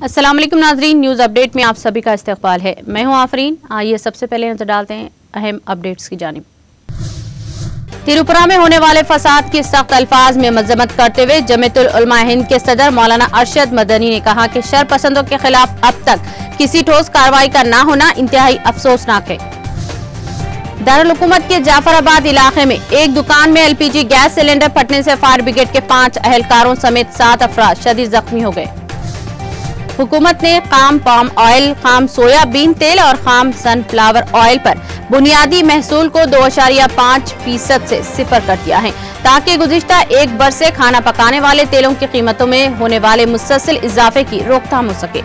अस्सलाम वालेकुम नाजरीन, न्यूज़ अपडेट में आप सभी का इस्तकबाल है। मैं हूं आफरीन। आइए सबसे पहले नजर डालते हैं अहम अपडेट्स की जानिब। त्रिपुरा में होने वाले फसाद की सख्त अल्फाज में मजम्मत करते हुए जमीयतुल उलमा हिंद के सदर मौलाना अरशद मदनी ने कहा कि शर पसंदों के खिलाफ अब तक किसी ठोस कार्रवाई का न होना इंतहाई अफसोसनाक है। दारुल हुकूमत के जाफराबाद इलाके में एक दुकान में एलपीजी गैस सिलेंडर फटने से फायर ब्रिगेड के 5 अहलकारों समेत 7 अफराद शदीद जख्मी हो गए। हुकूमत ने खाम पाम ऑयल, खाम सोयाबीन तेल और खाम सनफ्लावर ऑयल पर बुनियादी महसूल को 2.5% से 0 कर दिया है, ताकि गुज़िश्ता एक बरस से खाना पकाने वाले तेलों की कीमतों में होने वाले मुसलसल इजाफे की रोकथाम हो सके।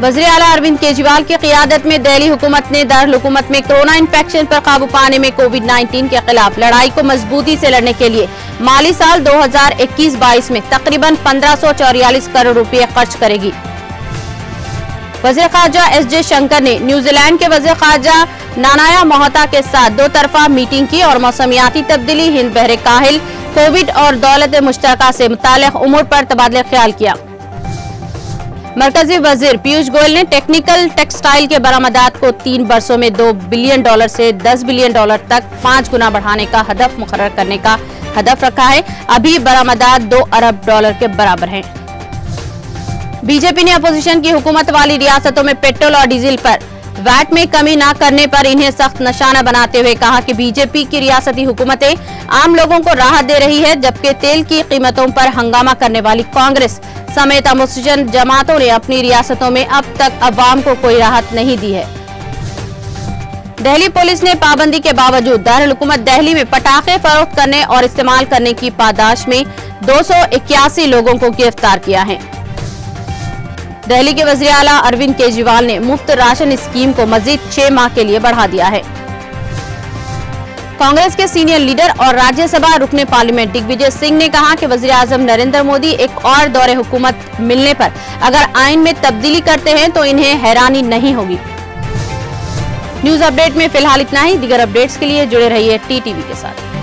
वज़ीर आला अरविंद केजरीवाल की क़ियादत में दिल्ली हुकूमत ने दारुल हुकूमत में कोरोना इन्फेक्शन पर काबू पाने में कोविड-19 के खिलाफ लड़ाई को मजबूती से लड़ने के लिए माली साल 2021-22 में तकरीबन 1544 करोड़ रुपए खर्च करेगी। वज़ीर ख़ारजा एस शंकर ने न्यूजीलैंड के वज़ीर ख़ारजा नानाया मोहता के साथ 2 तरफा मीटिंग की और मौसमियाती तब्दीली, हिंद बहरे काहिल, कोविड और दौलत मुश्तरका से मुताल्लिक़ उमूर पर तबादला ख्याल किया। मरकजी वजीर पीयूष गोयल ने टेक्निकल टेक्सटाइल के बरामदात को 3 वर्षों में $2 बिलियन से $10 बिलियन तक 5 गुना बढ़ाने का हदफ मुकर्रर करने का हदफ रखा है। अभी बरामदात $2 अरब के बराबर हैं। बीजेपी ने अपोजिशन की हुकूमत वाली रियासतों में पेट्रोल और डीजल पर वैट में कमी न करने पर इन्हें सख्त निशाना बनाते हुए कहा कि बीजेपी की रियासती हुकूमतें आम लोगों को राहत दे रही है, जबकि तेल की कीमतों पर हंगामा करने वाली कांग्रेस समेत अपोजिशन जमातों ने अपनी रियासतों में अब तक अवाम को कोई राहत नहीं दी है। दिल्ली पुलिस ने पाबंदी के बावजूद दारुल हुकूमत दिल्ली में पटाखे फरोख्त करने और इस्तेमाल करने की पादाश में 281 लोगों को गिरफ्तार किया है। दिल्ली के वज़ीर आला अरविंद केजरीवाल ने मुफ्त राशन स्कीम को मजीद 6 माह के लिए बढ़ा दिया है। कांग्रेस के सीनियर लीडर और राज्यसभा रुकने पार्लियामेंट दिग्विजय सिंह ने कहा कि वज़ीर आज़म नरेंद्र मोदी एक और दौरे हुकूमत मिलने पर अगर आइन में तब्दीली करते हैं तो इन्हें हैरानी नहीं होगी। न्यूज़ अपडेट में फिलहाल इतना ही। दीगर अपडेट्स के लिए जुड़े रहिए टीटीवी के साथ।